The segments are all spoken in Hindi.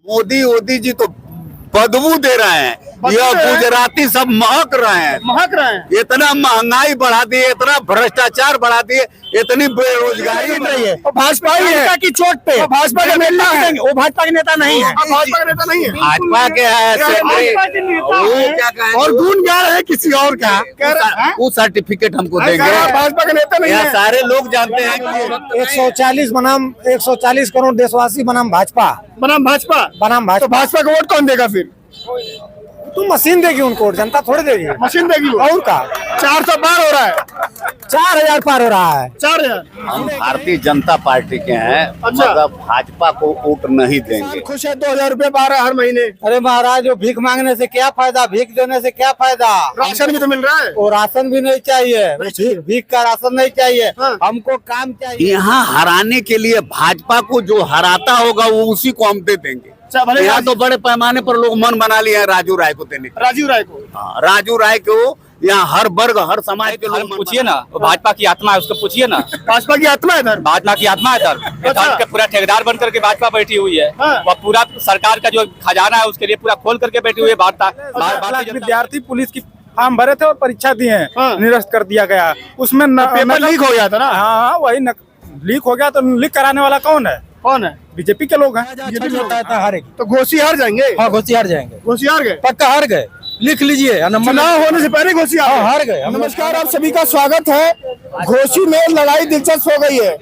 मोदी मोदी जी तो बदबू दे रहे हैं। यह गुजराती सब महक रहे हैं। इतना महंगाई बढ़ा दी, इतना भ्रष्टाचार बढ़ा दिए, इतनी बेरोजगारी नहीं है। भाजपा ही है की चोट पे भाजपा का नेता है, वो भाजपा के नेता नहीं है। भाजपा का नेता नहीं है, भाजपा के है। और गुण गा रहे हैं किसी और का, वो सर्टिफिकेट हमको देंगे। भाजपा का नेता नहीं है। सारे लोग जानते हैं कि 140 बनाम 140 करोड़ देशवासी बनाम भाजपा तो भाजपा को वोट कौन देगा फिर? तुम मशीन देगी उनको, जनता थोड़ी देगी। मशीन देगी वो। और का 400 पार हो रहा है, 4000 पार हो रहा है। 4000। हम भारतीय जनता पार्टी के हैं। अच्छा। मतलब भाजपा को वोट नहीं देंगे। खुश है 2000 रुपए पा रहा है हर महीने। अरे महाराज, वो भीख मांगने से क्या फायदा, भीख देने से क्या फायदा। राशन भी तो मिल रहा है। वो राशन भी नहीं चाहिए, भीख का राशन नहीं चाहिए। हाँ। हमको काम चाहिए। यहाँ हराने के लिए भाजपा को जो हराता होगा वो उसी को हम दे देंगे। भले यहाँ तो बड़े पैमाने पर लोग मन बना लिए हैं राजू राय को देने। राजीव राय को। हाँ, राजू राय को यहाँ हर वर्ग हर समाज के लोग पूछिए ना, भाजपा की आत्मा है, उसको पूछिए ना। भाजपा की आत्मा है इधर। भाजपा की आत्मा है इधर। अच्छा। का पूरा ठेकेदार बन करके भाजपा बैठी हुई है। हाँ। वह पूरा सरकार का जो खजाना है उसके लिए पूरा खोल करके बैठी हुई है भाजपा। विद्यार्थी पुलिस की फॉर्म भरे थे और परीक्षा दिए हैं, हाँ। निरस्त कर दिया गया। उसमें पेपर लीक हो गया था ना। हाँ, वही लीक हो गया। तो लीक कराने वाला कौन है? कौन है? बीजेपी के लोग हैं। हारेगी तो घोसी हार जाएंगे। हाँ, घोसी हार जाएंगे, घोसी हार गए। पक्का हार गए। लिख लीजिए, चुनाव होने से पहले घोसी हार गए। नमस्कार, आप सभी का स्वागत है। घोसी में लड़ाई दिलचस्प हो गई है।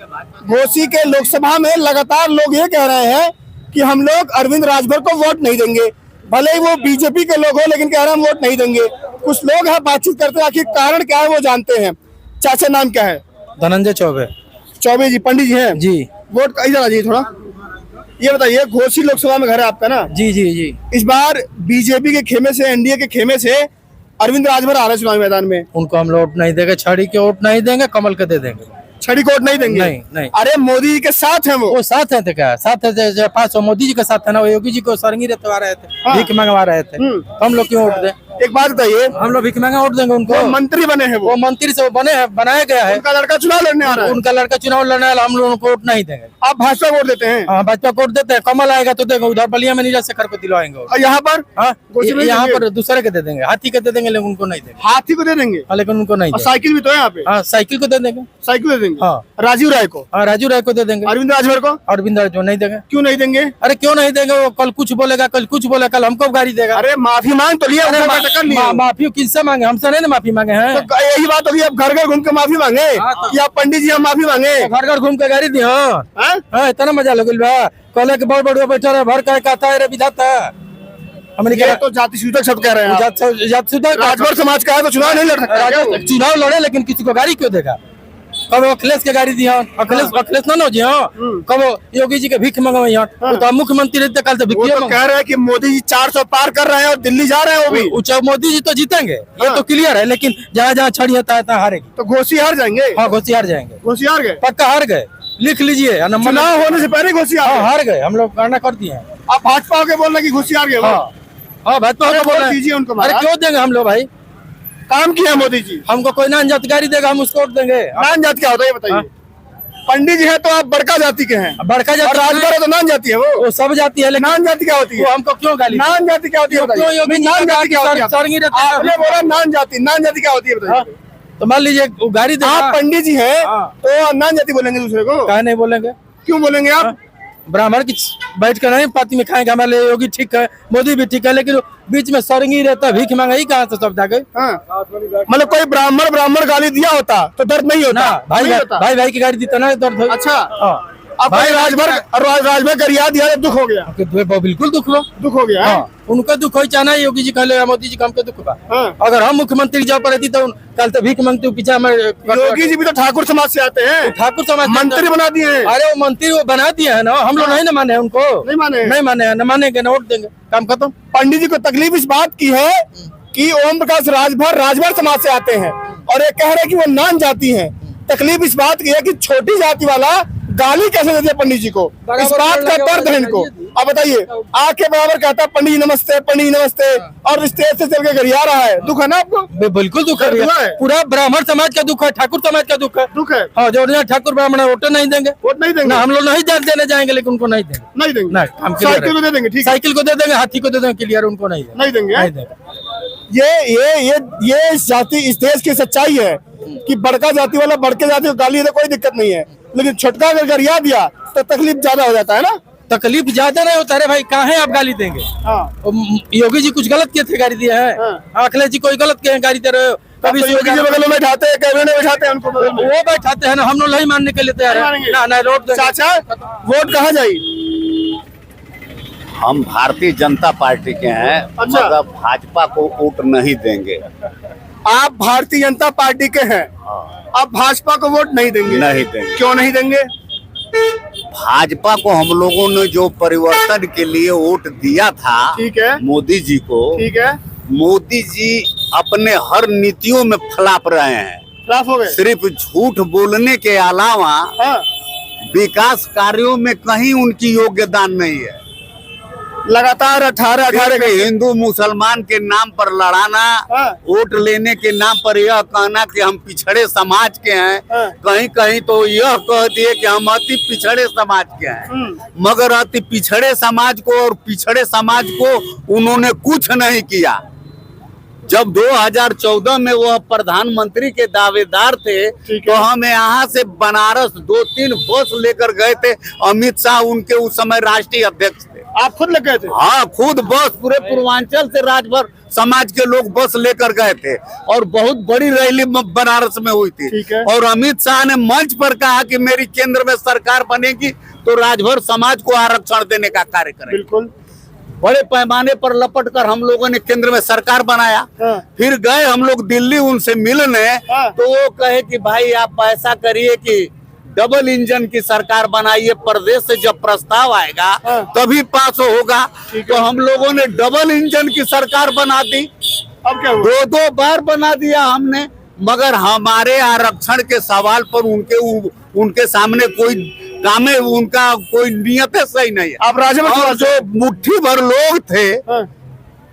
घोसी के लोकसभा में लगातार लोग ये कह रहे हैं कि हम लोग अरविंद राजभर को वोट नहीं देंगे। भले ही वो बीजेपी के लोग हो, लेकिन कह रहे हैं हम वोट नहीं देंगे। कुछ लोग हैं बातचीत करते हैं, आखिर कारण क्या है वो जानते हैं। चाचा नाम क्या है? धनंजय चौबे। चौबे जी, पंडित जी हैं जी। वोट इधर आ जाइए थोड़ा। ये बताइए, घोसी लोकसभा में घर है आपका ना? जी जी जी। इस बार बीजेपी के खेमे से, एनडीए के खेमे से अरविंद राजभर आ रहे हैं चुनावी मैदान में। उनको हम वोट नहीं देंगे, छड़ी के वोट नहीं देंगे, कमल के दे देंगे। छड़ी कोट नहीं देंगे? नहीं। अरे मोदी जी के साथ हैं वो साथ है तो क्या साथ है? 500 मोदी जी के साथ है ना, वो योगी जी को सरंगी रखवा रहे थे, हाँ। भीख मंगवा रहे थे। तो हम लोग क्यों वोट दें? एक बात बताइए, हम लोग भीख मांगे वोट देंगे उनको? वो मंत्री बने हैं, वो मंत्री से वो बने हैं, बनाया गया है। उनका लड़का चुनाव लड़ने आ रहा है। उनका लड़का चुनाव लड़ने वाला, हम लोग उनको वोट नहीं देंगे। आप भाजपा को वोट देते हैं? हाँ, भाजपा को वोट देते हैं। कमल आएगा तो देंगे, उधर बलिया में नीरज शेखर को दिलवाएंगे। और यहाँ पर? हाँ, घोसी में यहाँ देंगे? पर दूसरे के दे देंगे, हाथी के दे देंगे, लेकिन उनको नहीं देंगे। हाथी को दे देंगे? हाँ, लेकिन उनको नहीं और देंगे। साइकिल भी तो है यहाँ पे। हाँ, साइकिल को दे देंगे। साइकिल दे देंगे। हाँ। राजीव राय को? हाँ, राजू राय को दे देंगे। अरविंद राजभर को? अरविंद राय जो नहीं देंगे। क्यों नहीं देंगे? अरे क्यों नहीं देंगे? वो कल कुछ बोलेगा, कल कुछ बोलेगा, कल हमको गाड़ी देगा। अरे माफी मांग तो लिया, अरे टक्कर लिया। माफी किससे मांगे? हमसे नहीं ना माफी मांगे हैं। तो यही बात होगी, आप घर घर घूम के माफी मांगे या पंडित जी हम माफी मांगे? घर घर घूम के गाड़ी दी। हैं? हाँ, इतना मजा लगे कल के बहुत बड़े बैठा रहे, भर का कहता है रे विधाता। हमने ये तो जाति सूचक शब्द कह रहे हैं आप। जात राजभर समाज का है तो चुनाव नहीं लड़ सकता क्या वो? चुनाव लड़े, लेकिन किसी को गाड़ी क्यों देगा? कब अखिलेश के गाड़ी दी? अखिलेश ना जी। हाँ, कब योगी जी के भीख मंगवाई? वो तो मुख्यमंत्री रहते, कल तो वो तो कह रहे हैं कि मोदी जी 400 पार कर रहे हैं और दिल्ली जा रहे हैं। वो भी मोदी जी तो जीतेंगे, ये तो क्लियर है, लेकिन जहाँ जहाँ छड़ी होता है हारेगी। तो घोसी हार जाएंगे? हाँ, घोसी हार जाएंगे। घोसी हार गए, पक्का हार गए। लिख लीजिए, चुनाव होने से पहले घोसी हार गए। हम लोग गणना कर दिए हैं। आप भाजपा होके बोल रहे कि घोसी हार गए? हाँ, भाजपा को बोल रहे दीजिए उनको। अरे क्यों देंगे हम लोग भाई? काम किया मोदी जी। हमको कोई नान जाति गाड़ी देगा, हम उसको वोट देंगे। नान जाति क्या होता है ये बताइए? पंडित जी है तो आप बड़का जाति के हैं, बड़का जाति। राजभर है तो नान जाति है। वो सब जाति है, लेकिन नान जाति क्या होती है? हमको क्यों गाली? नान जाति क्या होती है बताइए? नान जाति क्या होती है? आपने बोला नान जाति क्या होती है बताइए? तो मान लीजिए वो गाड़ी देगा। आप पंडित जी हैं तो नान जाति बोलेंगे दूसरे को? कहा नहीं बोलेंगे? क्यों बोलेंगे आप? ब्राह्मण की बैठ कर नहीं पाती में खाएंगे। हमारे लिए योगी ठीक है, मोदी भी ठीक है, लेकिन बीच में सरंगी रहता, भीख मांगा, ही कहाँ से सब जाके? मतलब कोई ब्राह्मण गाली दिया होता तो दर्द नहीं होता? भाई की गाड़ी देता ना दर्द। अच्छा, अब भाई राजभर कर याद दिया, दुख हो गया? बिल्कुल दुख हो गया। हाँ। उनका दुख हो चाहना, योगी जी कहले मोदी जी का हमको दुख बा। हाँ। अगर हम मुख्यमंत्री जब पर तो कल तो भीख मांगते पीछे हमारे। योगी जी भी तो ठाकुर समाज से आते हैं, ठाकुर समाज मंत्री बना दिए हैं। अरे वो मंत्री वो बना दिए है ना, हम लोग नहीं ना माने उनको। नहीं माने न मानेंगे ना, वोट देंगे, काम खत्म। पंडित जी को तकलीफ इस बात की है कि ओम प्रकाश राजभर समाज से आते हैं और ये कह रहे हैं कि वो नान जाति हैं। तकलीफ इस बात की है कि छोटी जाति वाला गाली कैसे देते हैं पंडित जी को, इस बात का दर्द है इनको। अब बताइए, आग के बराबर कहता है पंडित जी नमस्ते, पंडित जी नमस्ते, और स्टेज से चल के गरिया रहा है। दुख है ना आपको? बिल्कुल दुख दुख है। है, पूरा ब्राह्मण समाज का दुख है, ठाकुर समाज का दुख है। दुख है। हाँ, जो यहाँ ठाकुर ब्राह्मण है वोट नहीं देंगे, वोट नहीं देंगे, ना हम लोग नहीं देने जाएंगे, लेकिन उनको नहीं देंगे, नहीं देंगे। नहीं, हम clear साइकिल है। को दे देंगे, ठीक है, साइकिल को दे देंगे, हाथी को दे देंगे, क्लियर, उनको नहीं देंगे, नहीं देंगे। नहीं देंगे। ये इस जाति, इस देश की सच्चाई है कि बड़का जाति वाला बड़के जाति को गाली दे कोई दिक्कत नहीं है, लेकिन छोटका अगर गरिया दिया तो तकलीफ ज्यादा हो जाता है ना। तकलीफ ज्यादा नहीं होता। अरे भाई, कहाँ आप गाली देंगे? हाँ। योगी जी कुछ गलत किए थे, गाड़ी दिया है? हाँ। अखिलेश जी कोई गलत किए हैं, गाड़ी दे रहे हो? कभी योगी जी बगल में बैठाते हैं, कैबिनेट में बैठाते हैं उनको बगल में। वो बैठाते हैं ना, हम लोग नहीं मानने के लिए तैयार नहीं है ना, ना रोड देंगे। चाचा, वोट कहाँ जाई? हम भारतीय जनता पार्टी के हैं, अच्छा। मगर भाजपा को वोट नहीं देंगे। आप भारतीय जनता पार्टी के हैं, आप भाजपा को वोट नहीं देंगे? नहीं देंगे। क्यों नहीं देंगे? भाजपा को हम लोगों ने जो परिवर्तन के लिए वोट दिया था, ठीक है, मोदी जी को, ठीक है, मोदी जी अपने हर नीतियों में फ्लॉप रहे हैं। खिलाफ हो गए। सिर्फ झूठ बोलने के अलावा हाँ। विकास कार्यों में कहीं उनकी योगदान नहीं है। लगातार 18 के हिंदू मुसलमान के नाम पर लड़ाना, हाँ। वोट लेने के नाम पर यह कहना कि हम पिछड़े समाज के हैं, हाँ। कहीं कहीं तो यह कह दिए कि हम अति पिछड़े समाज के हैं, मगर अति पिछड़े समाज को और पिछड़े समाज को उन्होंने कुछ नहीं किया। जब 2014 में वह प्रधानमंत्री के दावेदार थे, तो हम यहाँ से बनारस 2-3 बस लेकर गए थे। अमित शाह उनके उस समय राष्ट्रीय अध्यक्ष थे। आप खुद लग गए थे? हाँ, खुद बस पूरे पूर्वांचल से राजभर समाज के लोग बस लेकर गए थे, और बहुत बड़ी रैली बनारस में हुई थी। ठीक है। और अमित शाह ने मंच पर कहा कि मेरी केंद्र में सरकार बनेगी तो राजभर समाज को आरक्षण देने का कार्य करेंगे। बिल्कुल। बड़े पैमाने पर लपट कर हम लोगों ने केंद्र में सरकार बनाया। हाँ। फिर गए हम लोग दिल्ली उनसे मिलने, हाँ। तो वो कहे कि भाई आप ऐसा करिए कि डबल इंजन की सरकार बनाइए, प्रदेश से जब प्रस्ताव आएगा हाँ। तभी पास होगा। तो हम लोगों ने डबल इंजन की सरकार बना दी। अब क्या हुआ? 2 बार बना दिया हमने, मगर हमारे आरक्षण के सवाल पर उनके सामने कोई काम है, उनका कोई नियत सही नहीं है। आप राज्य में और जो मुट्ठी भर लोग थे हाँ।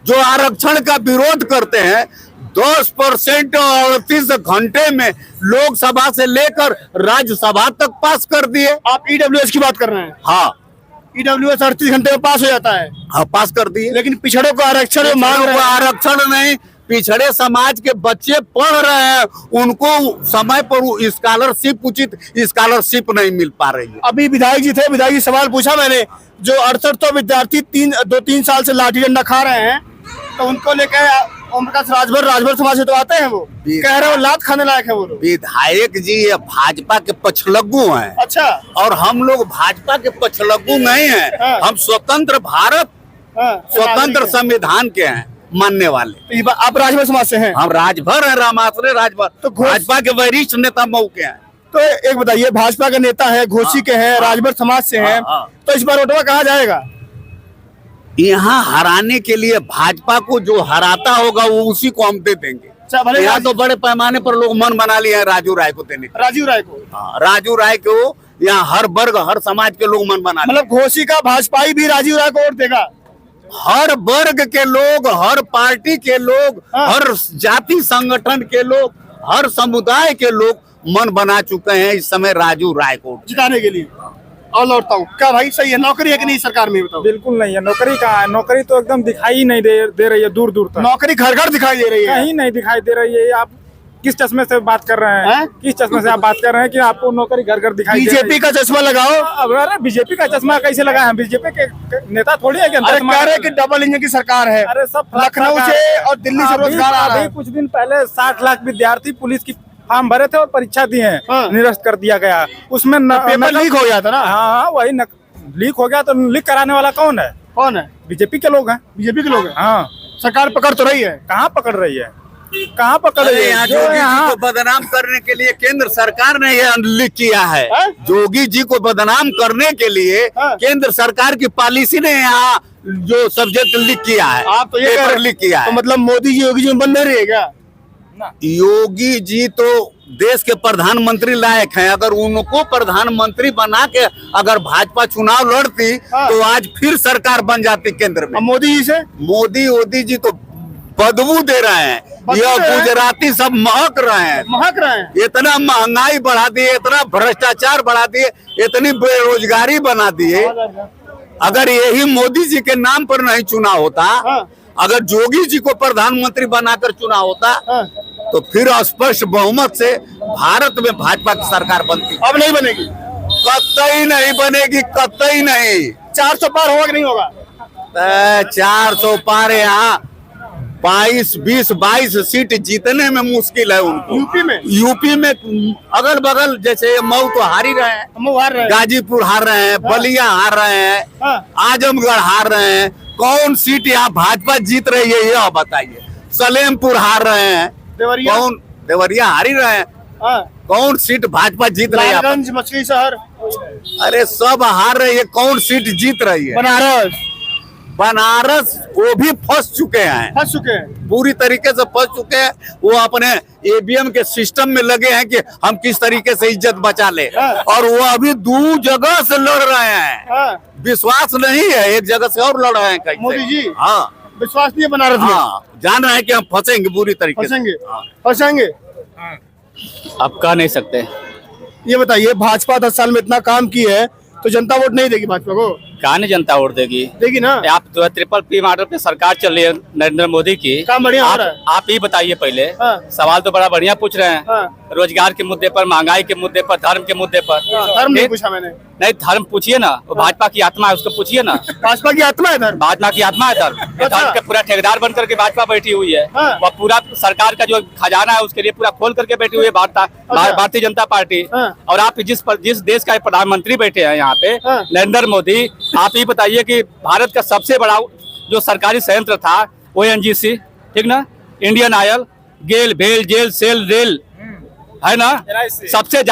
जो आरक्षण का विरोध करते हैं, 10% 38 घंटे में लोकसभा से लेकर राज्यसभा तक पास कर दिए। आप ईडब्ल्यूएस की बात कर रहे हैं? हाँ, ईडब्ल्यूएस 38 घंटे में पास हो जाता है, हाँ पास कर दिए। लेकिन पिछड़ों को आरक्षण मांग रहे हैं। आरक्षण नहीं, पिछड़े समाज के बच्चे पढ़ रहे हैं, उनको समय पर स्कॉलरशिप, उचित स्कॉलरशिप नहीं मिल पा रही है। अभी विधायक जी थे, विधायक जी सवाल पूछा मैंने, जो 68 विद्यार्थी 2-3 साल से लाठी डंडा खा रहे हैं, तो उनको लेकर ओम प्रकाश राजभर समाज से तो आते हैं, वो कह रहे हो लात खाने लायक है वो लोग। विधायक जी ये भाजपा के पछलग्गू हैं। अच्छा। और हम लोग भाजपा के पछलग्गू नहीं हैं। हाँ। हम स्वतंत्र भारत, हाँ, स्वतंत्र संविधान के हैं मानने वाले। तो ये आप राजभर समाज से हैं? हम राजभर हैं, रामाश्रय राजभर। तो भाजपा के वरिष्ठ नेता मऊ के हैं। तो एक बताइए, भाजपा के नेता है, घोसी के हैं, राजभर समाज से हैं, हाँ। तो इस बार वोटवा कहाँ जाएगा? यहाँ हराने के लिए भाजपा को जो हराता होगा वो उसी को हम दे देंगे। भले यहाँ तो बड़े पैमाने पर लोग मन बना लिए हैं राजू राय को देने का। राजीव राय को? हाँ, राजू राय को यहाँ हर वर्ग, हर समाज के लोग मन बना लिए। मतलब घोसी का भाजपाई भी राजीव राय को वोट देगा? हर वर्ग के लोग, हर पार्टी के लोग, हाँ। हर जाति संगठन के लोग, हर समुदाय के लोग मन बना चुके हैं इस समय राजू राय को जिताने के लिए। और लौटता हूँ, क्या भाई सही है? नौकरी है कि नहीं सरकार में, बताओ? बिल्कुल नहीं है। नौकरी कहाँ है? नौकरी तो एकदम दिखाई ही नहीं दे रही है, दूर दूर तक नौकरी घर घर दिखाई दे रही है। कहीं नहीं दिखाई दे रही है। आप किस चश्मे से बात कर रहे हैं? किस चश्मे से आप बात कर रहे हैं कि आपको नौकरी घर घर दिखाई दे रही है? बीजेपी का चश्मा लगाओ। अरे बीजेपी का चश्मा कैसे लगाए हैं? बीजेपी के नेता थोड़ी है कि अरे कह रहे कि डबल इंजन की सरकार है। अरे सब लखनऊ से और दिल्ली से रोजगार आ रहा है। अभी कुछ दिन पहले 60 लाख विद्यार्थी पुलिस की फॉर्म भरे थे और परीक्षा दिए हैं, हाँ। निरस्त कर दिया गया। उसमें पेपर लीक हो गया था ना? हाँ, वही लीक हो गया। तो लीक कराने वाला कौन है? कौन है? बीजेपी के लोग हैं। बीजेपी के लोग हैं। हाँ, सरकार पकड़ तो रही है? कहाँ पकड़ रही है? कहाँ पकड़ रही है? जोगी जी को बदनाम करने के लिए केंद्र सरकार ने यह लीक किया है। जोगी जी को बदनाम करने के लिए केंद्र सरकार की पॉलिसी ने यहाँ जो सब्जेक्ट लीक किया है, आप तो ये पेपर लीक किया है। तो मतलब मोदी जी योगी जी में बंद नहीं रहेगा? योगी जी तो देश के प्रधानमंत्री लायक हैं। अगर उनको प्रधानमंत्री बना के अगर भाजपा चुनाव लड़ती तो आज फिर सरकार बन जाती केंद्र में। मोदी जी से मोदी जी तो बदबू दे रहे हैं। यह गुजराती सब महक रहे हैं। इतना महंगाई बढ़ा दिए, इतना भ्रष्टाचार बढ़ा दिए, इतनी बेरोजगारी बना दिए। अगर यही मोदी जी के नाम पर नहीं चुना होता, अगर जोगी जी को प्रधानमंत्री बनाकर चुना होता तो फिर स्पष्ट बहुमत से भारत में भाजपा की सरकार बनती। अब नहीं बनेगी, कतई नहीं बनेगी, कतई नहीं। 400 पार होगा कि नहीं होगा? 400 पार यहाँ 22 सीट जीतने में मुश्किल है उनको। यूपी में अगल बगल जैसे मऊ तो हार ही रहे हैं, गाजीपुर हार रहे हैं, बलिया हार रहे हैं, आजमगढ़ हार रहे हैं। कौन सीट यहाँ भाजपा जीत रही है यह बताइए। सलेमपुर हार रहे हैं, कौन देवरिया हार ही रहे हैं। कौन सीट भाजपा जीत रही है? मछली शहर, अरे सब हार रही है, कौन सीट जीत रही है? बनारस वो भी फंस चुके हैं, पूरी तरीके से फंस चुके हैं। वो अपने ईवीएम के सिस्टम में लगे हैं कि हम किस तरीके से इज्जत बचा ले, और वो अभी 2 जगह से लड़ रहे हैं। विश्वास नहीं है, एक जगह से और लड़ रहे हैं कैसे? मोदी जी, हाँ विश्वास नहीं है बनारस में। हाँ, जान रहे हैं कि हम फंसेंगे पूरी तरीके से। फंसेंगे। अब कह नहीं सकते। ये बताइए, भाजपा 10 साल में इतना काम की है तो जनता वोट नहीं देगी भाजपा को? कहा नहीं जनता वोट देगी ना। आप जो है ट्रिपल मॉडल पे सरकार चल रही है नरेंद्र मोदी की, काम बढ़िया हो रहा है। आप ही बताइए पहले। सवाल तो बड़ा बढ़िया पूछ रहे हैं। रोजगार के मुद्दे पर, महंगाई के मुद्दे पर, धर्म के मुद्दे पर। धर्म नहीं पूछा मैंने। नहीं, धर्म पूछिए ना, वो भाजपा की आत्मा है, उसको पूछिए ना। भाजपा की आत्मा है धर्म? भाजपा की आत्मा है धर्म। धर्म का पूरा ठेकेदार बन करके भाजपा बैठी हुई है। वह पूरा सरकार का जो खजाना है उसके लिए पूरा खोल करके बैठी हुई है भारतीय जनता पार्टी। और आप जिस देश का प्रधानमंत्री बैठे हैं यहाँ पे नरेंद्र मोदी, आप ही बताइए कि भारत का सबसे बड़ा जो सरकारी संयंत्र था वो एनजीसी, ठीक ना, इंडियन ऑयल, गेल, भेल, जेल, सेल, रेल, है ना, सबसे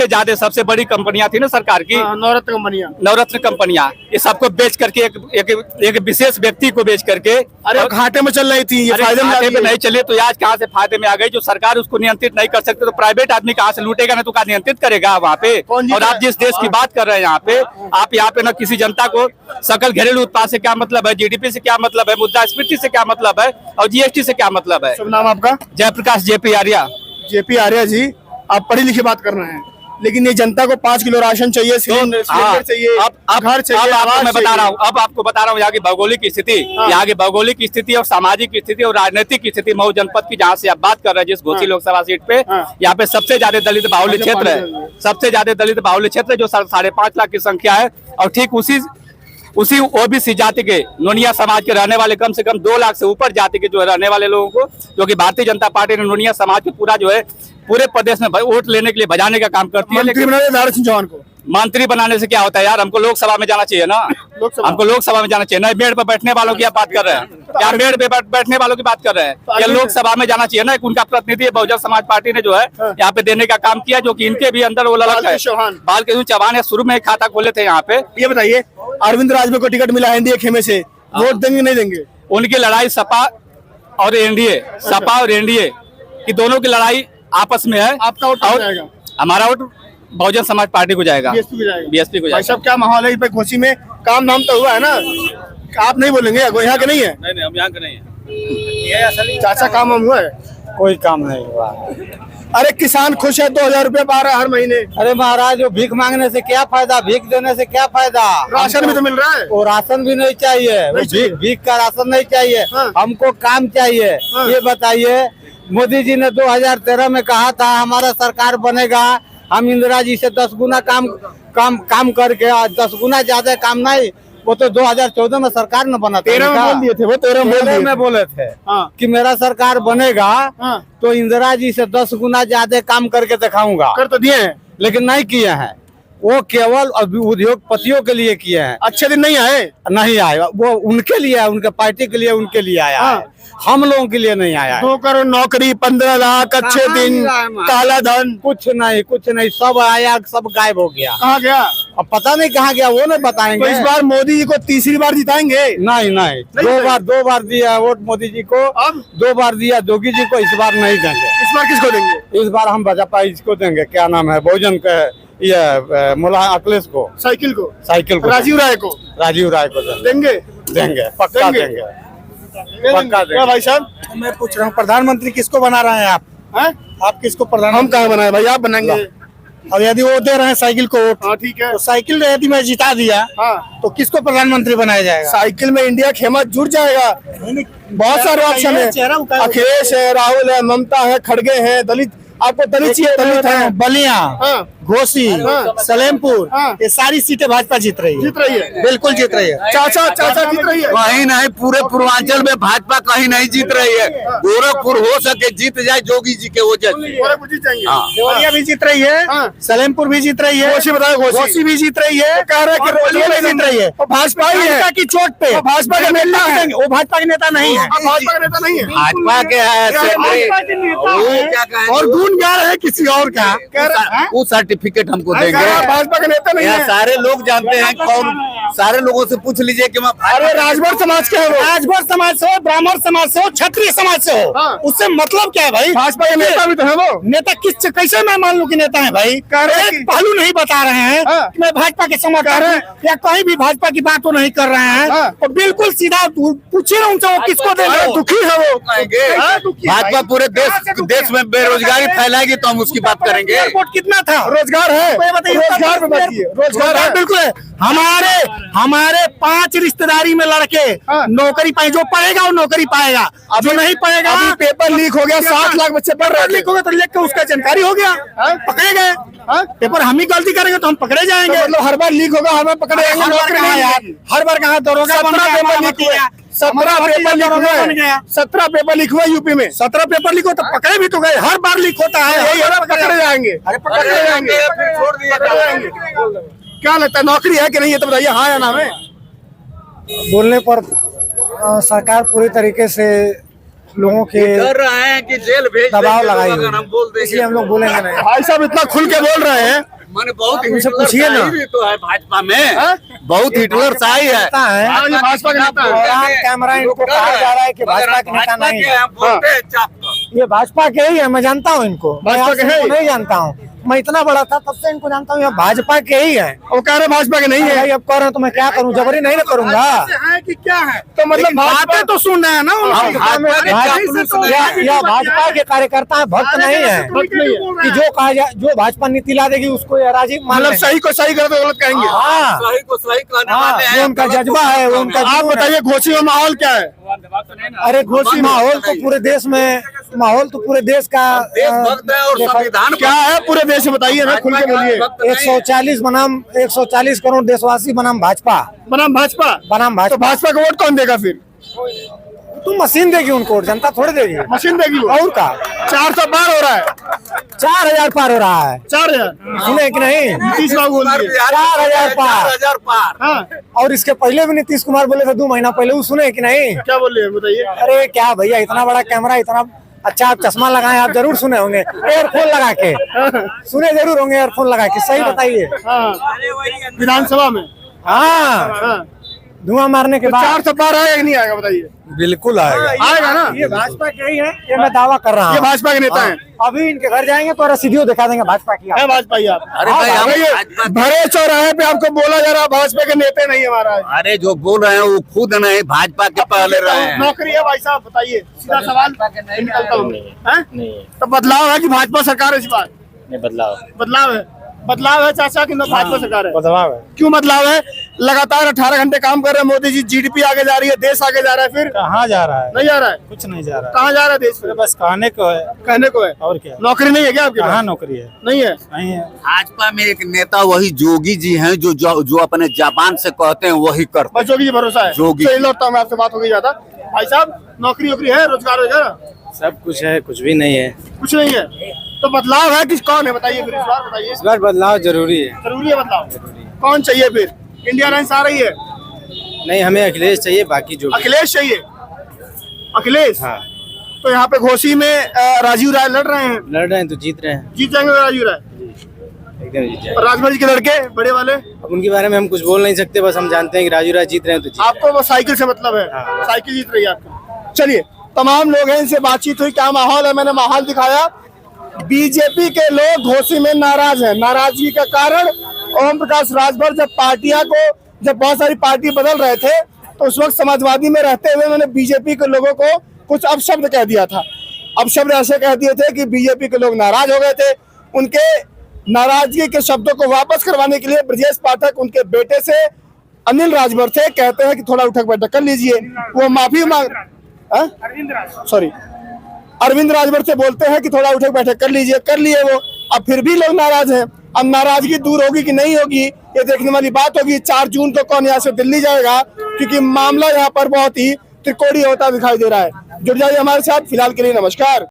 ज्यादा सबसे बड़ी कंपनियां थी ना सरकार की, नवरत्न कंपनियां। ये सबको बेच करके एक विशेष व्यक्ति को बेच करके, अरे घाटे में चल रही थी, ये फायदे में नहीं चले तो आज कहाँ से फायदे में आ गई? जो सरकार उसको नियंत्रित नहीं कर सकते तो प्राइवेट आदमी कहाँ से लूटेगा ना, तो कहाँ नियंत्रित करेगा वहाँ पे? और आप जिस देश की बात कर रहे हैं यहाँ पे, आप यहाँ पे ना किसी जनता को सकल घरेलू उत्पाद से क्या मतलब है, जीडीपी से क्या मतलब है, मुद्रास्फीति से क्या मतलब है, और जीएसटी से क्या मतलब है? शुभ नाम आपका? जयप्रकाश जेपी आर्या। जेपी आर्या जी, आप पढ़ी लिखी बात कर रहे हैं, लेकिन ये जनता को 5 किलो राशन चाहिए, सिलेंडर चाहिए, घर चाहिए। अब आपको बता रहा हूँ यहाँ की भौगोलिक स्थिति, यहाँ की भौगोलिक स्थिति और सामाजिक स्थिति और राजनीतिक स्थिति मऊ जनपद की, जहाँ से आप बात कर रहे हैं, जिस घोसी लोकसभा सीट पे, यहाँ पे सबसे ज्यादा दलित बाहुल्य क्षेत्र है, सबसे ज्यादा दलित बाहुल्य क्षेत्र जो 5.5 लाख की संख्या है। और ठीक उसी ओबीसी जाति के नोनिया समाज के रहने वाले कम से कम 2 लाख से ऊपर जाति के जो रहने वाले लोगों को, जो कि भारतीय जनता पार्टी ने नोनिया समाज को पूरा जो है पूरे प्रदेश में वोट लेने के लिए बजाने का काम करती है। लेकिन चौहान को मंत्री बनाने से क्या होता है यार? हमको लोकसभा में जाना चाहिए ना, हमको लोकसभा में जाना चाहिए ना। मेड़ पर बैठने वालों की आप बात कर रहे हैं क्या? मेड़ पे बैठने वालों की बात कर रहे हैं या लोकसभा में जाना चाहिए ना? उनका प्रतिनिधि बहुजन समाज पार्टी ने जो है यहाँ पे देने का काम किया, जो कि इनके भी अंदर वो ललक है। बालकृष्ण चौहान है, शुरू में खाता खोले थे यहाँ पे। ये बताइए, अरविंद राजभर को टिकट मिला एनडीए खेमे से, वोट देंगे नहीं देंगे? उनकी लड़ाई सपा और एनडीए की दोनों की लड़ाई आपस में है। आपका वोट जाएगा? हमारा वोट बहुजन समाज पार्टी को जाएगा, बीएसपी को जाएगा। सब क्या माहौल है पे घोसी में? काम नाम तो हुआ है ना, आप नहीं बोलेंगे? यहाँ के नहीं है? नहीं, हम यहाँ के नहीं है। चाचा काम हम हुआ है? कोई काम नहीं हुआ। अरे किसान खुश है, 2000 रुपए पा रहा है हर महीने। अरे महाराज, वो भीख मांगने से क्या फायदा, भीख देने से क्या फायदा? राशन भी तो मिल रहा है। वो राशन भी नहीं चाहिए, भीख का राशन नहीं चाहिए। हमको काम चाहिए। ये बताइए, मोदी जी ने 2013 में कहा था हमारा सरकार बनेगा, हम इंदिरा जी से 10 गुना काम करके, 10 गुना ज्यादा काम नहीं। वो तो 2014 में सरकार ने बना था। 13 में बोल दिए थे, वो 13 में बोले थे कि मेरा सरकार बनेगा तो इंदिरा जी से 10 गुना ज्यादा काम करके दिखाऊंगा। कर तो दिए हैं, लेकिन नहीं किए हैं। वो केवल उद्योगपतियों के लिए किए हैं। अच्छे दिन नहीं आए। नहीं आए, वो उनके लिए है, उनके पार्टी के लिए, उनके लिए आया है, हम लोगों के लिए नहीं आया है। 2 करोड़ नौकरी, 15 लाख, अच्छे कहाँ दिन, मिला है? काला धन, कुछ नहीं, सब आया, सब गायब हो गया। कहाँ गया? अब पता नहीं कहाँ गया, वो नहीं तो बताएंगे। इस बार मोदी जी को तीसरी बार जिताएंगे? नहीं, दो बार दिया वोट मोदी जी को, अब 2 बार दिया योगी जी को, इस बार नहीं देंगे। इस बार किसको देंगे? इस बार हम भाजपा इसको देंगे, क्या नाम है, बहुजन के ये मुला अखिलेश को, साइकिल को, साइकिल को, राजीव राय को राजीव राय को देंगे? देंगे, पक्का देंगे, पक्का क्या भाई साहब? मैं पूछ रहा हूँ प्रधानमंत्री किसको बना रहे हैं आप? हैं? आप किसको प्रधान? हम कहाँ बनाए भाई, आप बनाएंगे। और यदि वो दे रहे हैं साइकिल को वोट, हाँ ठीक है। तो साइकिल यदि मैं जिता दिया हाँ, तो किसको प्रधानमंत्री बनाया जाएगा? साइकिल में इंडिया खेमा जुड़ जाएगा। बहुत सारे ऑप्शन है, अखिलेश है, राहुल है, ममता है, खड़गे है, दलित, आपको दलित चाहिए? दलित है, बलिया, हाँ, घोसी, हाँ, सलेमपुर, हाँ, ये सारी सीटें भाजपा जीत रही है। जीत रही है, बिल्कुल जीत रही है। चाचा जीत रही है। कहीं नहीं, पूरे पूर्वांचल में भाजपा कहीं नहीं जीत रही है। गोरखपुर हो सके जीत जाए योगी जी के वजह से। गोरखपुर जीत जाएंगे। हाँ। देवरिया भी जीत रही है, हाँ। सलेमपुर भी जीत रही है, घोसी बताओ, घोसी भी जीत रही है, कह रहे हैं कि और बलिया भी जीत रही है। वो भाजपा ही है। भाजपा की चोट पे वो भाजपा का नेता है। वो भाजपा के नेता नहीं है। अब भाजपा का नेता नहीं है। भाजपा के भाजपा के नेता वो है। क्या कहें, और गुण गा रहे हैं किसी और का। कह रहे हैं, वो सर्टिफिकेट हमको कह देंगे। रहे हैं भाजपा का नेता नहीं यहाँ है। सारे लोग जानते हैं कौन, सारे लोगों से पूछ लीजिए कि मैं अरे राजभर समाज के है वो। राजभर समाज से हो, ब्राह्मण समाज से हो, क्षत्रिय समाज से हो, हाँ। उससे मतलब क्या है भाई? भाजपा के नेता भी तो है वो। नेता किस कैसे मैं मान लूं कि नेता है भाई? कह रहे हैं एक कि- पहलू नहीं बता रहे हैं हाँ। कि मैं भाजपा के समर्थक कह रहे हूं या कहीं भी भाजपा की बात तो नहीं कर रहे हैं। हाँ। और बिल्कुल सीधा पूछिए ना उनसे, वो किसको अरे देंगे? दुखी है वो। कहेंगे हाँ, दुखी है भाजपा भाई। पूरे कहाँ से दुखी देश है? में बेरोजगारी फैलाएगी तो हम उसकी बात करेंगे। एयरपोर्ट कितना था? रोजगार है, तो ये बताइए, रोजगार पे बात कीजिए। रोजगार है, बिल्कुल है। हमारे 5 रिश्तेदारी में लड़के हाँ। नौकरी पाए, जो पढ़ेगा वो नौकरी पाएगा, जो नहीं पढ़ेगा अभी पेपर लीक हो गया, 60 लाख बच्चे पढ़ रहे पेपर लीक हो गया तो लिख के उसका जानकारी हो गया, पकड़े गए। हाँ? पेपर हम ही गलती करेंगे तो हम पकड़े तो जाएंगे। मतलब हर बार लीक होगा, हर बार पकड़े जाएंगे, हर बार नौकरी कहाँ नहीं यार, मिलेगी। हर बार कहाँ दरोगा बन 17 गया, पेपर लीक हुए, 17 पेपर लीक हुए, 17 पेपर लीक हुआ यूपी में। 17 पेपर लीक हो तो पकड़े भी तो गए, हर बार लीक होता है। यही है ना, पकड़े जाएंगे। अरे पकड़े जाएंगे। पकड़े जाएंगे। क्या लगता है, नौकरी है कि नहीं, ये तो बताइए। हाँ या ना में? बोलने पर सरकार पूरी तरीके से लोगों के कर रहे हैं कि जेल भेज दबाव देंगे लगाई लोग, अगर हम बोल हुई, इसलिए देंगे हम लोग बोलेंगे नहीं। भाई साहब इतना खुल के बोल रहे हैं। मैंने बहुत उनसे हिटलर पूछिए ना। शाही भी तो है भाजपा में, बहुत हिटलर शाही है। नेता है हाँ, ये भाजपा के नेता है। और आप कैमरा इनको कहा जा रहा है कि भाजपा के नेता नहीं है। बोलते हैं चाप कर। ये भाजपा के ही है, मैं जानता हूँ इनको, मैं भाजपा आपसे के हैं? इनको नहीं जानता हूँ, मैं इतना बड़ा था तब से इनको जानता हूँ, ये भाजपा के ही है। वो कह रहे भाजपा के नहीं है। भाई अब कह रहे हैं तो मैं क्या करूँ, जबरी नहीं ना करूंगा। है कि क्या है? तो मतलब भाजपा बातें तो सुन रहे हैं ना हम भाजपा के चापलूस नहीं हैं। यह भाजपा के कार्यकर्ता है, भक्त नहीं है कि जो कहा जाए, जो भाजपा नीति ला देगी उसको ये राजी मान मतलब लेंगे। सही को सही करे तो गलत कहेंगे। हाँ सही को सही कहने हाँ, वाले हैं। वो उनका जज्बा है, वो उनका आप जुनून है। बताइए घोसी में माहौल क्या है? अरे घोषी माहौल तो पूरे देश में, माहौल तो पूरे देश का देशभक्त है और संविधान क्या है पूरे देश में, बताइए ना, खुल के बोलिए। 140 बनाम 140 करोड़ देशवासी बनाम भाजपा, बनाम भाजपा। बनाम तो भाजपा। भाजपा का वोट कौन देगा फिर? तुम मशीन देगी उनको, जनता थोड़ी देगी। मशीन देगी वो। और का 400 पार हो रहा है। 4000 पार हो रहा है, 4000 सुने कि नहीं? नीतीश बाबू बोल दिए। 4000 पार। 4000 पार। हाँ, और इसके पहले भी नीतीश कुमार बोले थे 2 महीना पहले, वो सुने कि नहीं? क्या बोल रहे हैं बताइए। अरे क्या भैया, इतना बड़ा कैमरा, इतना अच्छा आप चश्मा लगाए, आप जरूर सुने होंगे एयरफोन लगा के, सुने जरूर होंगे एयरफोन लगा के, सही बताइए। हाँ, विधानसभा में। हाँ, हाँ, धुआं मारने के बाद 400 पार आएगा कि नहीं आएगा बताइए। बिल्कुल आएगा। आएगा ना? ये भाजपा के ही है, ये मैं दावा कर रहा ये हूँ। भाजपा के नेता हैं। अभी इनके घर जाएंगे तो रसीदियो दिखा देंगे भाजपा की। है भाजपा ही आप? अरे भाई हम भाजपा- भरे चौराहे पे आपको बोला जा रहा है भाजपा के नेता नहीं है महाराज। अरे जो बोल रहे हैं वो खुद नहीं भाजपा के पहले रहे हैं। नौकरी है भाई साहब, बताइए सीधा सवाल निकलता हूँ। हैं? तो बदलाव है कि भाजपा सरकार है इस बार? नहीं बदलाव बदलाव है, बदलाव है चाचा कि भाजपा सरकार है? बदलाव है। क्यों बदलाव है? लगातार 18 घंटे काम कर रहे हैं मोदी जी, जीडीपी आगे जा रही है, देश आगे जा रहा है, फिर कहाँ जा रहा है? नहीं जा रहा है? कुछ नहीं जा रहा कहाँ जा रहा है देश है, में? बस कहने को है कहने को है। और क्या। नौकरी नहीं है क्या आपके कहाँ पास? नौकरी है? नहीं है। नहीं है। भाजपा में एक नेता वही जोगी जी हैं जो अपने जबान से कहते हैं वही करते बस जोगी जी भरोसा है। जोगी। चलिए लौटता हूँ मैं, आपसे बात हो गई ज्यादा। भाई साहब नौकरी वोकरी है, रोजगार वगैरह? सब कुछ है, कुछ भी नहीं है। कुछ नहीं है। तो बदलाव है किस कौन है बताइए फिर, इस बार बताइए। इस बार बदलाव जरूरी है। जरूरी है बदलाव, कौन चाहिए फिर? इंडिया लाइन्स आ रही है, नहीं हमें अखिलेश चाहिए, बाकी जो अखिलेश चाहिए। अखिलेश, हाँ तो यहाँ पे घोसी में राजीव राय लड़ रहे हैं, लड़ रहे हैं तो जीत रहे हैं, जीत जाएंगे राजीव राय। एकदम जीत जाएंगे। और राजभर जी के लड़के बड़े वाले, अब उनके बारे में हम कुछ बोल नहीं सकते, बस हम जानते हैं कि राजू राय जीत रहे हैं तो जीत। आपको वो साइकिल से मतलब है? हाँ। साइकिल जीत रही है आपको। चलिए, तमाम लोग हैं, इनसे बातचीत हुई, क्या माहौल है मैंने माहौल दिखाया। बीजेपी के लोग घोसी में नाराज हैं। नाराजगी का कारण ओम प्रकाश राजभर जब बहुत सारी पार्टी बदल रहे थे तो उस वक्त समाजवादी में रहते हुए मैंने बीजेपी के लोगों को कुछ अपशब्द कह दिया था। अपशब्द ऐसे कह दिए थे कि बीजेपी के लोग नाराज हो गए थे। उनके नाराजगी के शब्दों को वापस करवाने के लिए ब्रजेश पाठक उनके बेटे से अनिल राजभर से कहते हैं कि थोड़ा उठक बैठक कर लीजिए। वो माफी मांग अरविंद राजभर से बोलते हैं कि थोड़ा उठक बैठक कर लीजिए, कर लिए वो। अब फिर भी लोग नाराज हैं। अब नाराजगी दूर होगी कि नहीं होगी ये देखने वाली बात होगी। 4 जून को कौन यहाँ से दिल्ली जाएगा, क्योंकि मामला यहाँ पर बहुत ही त्रिकोणीय होता दिखाई दे रहा है। जुड़ जाइए हमारे साथ, फिलहाल के लिए नमस्कार।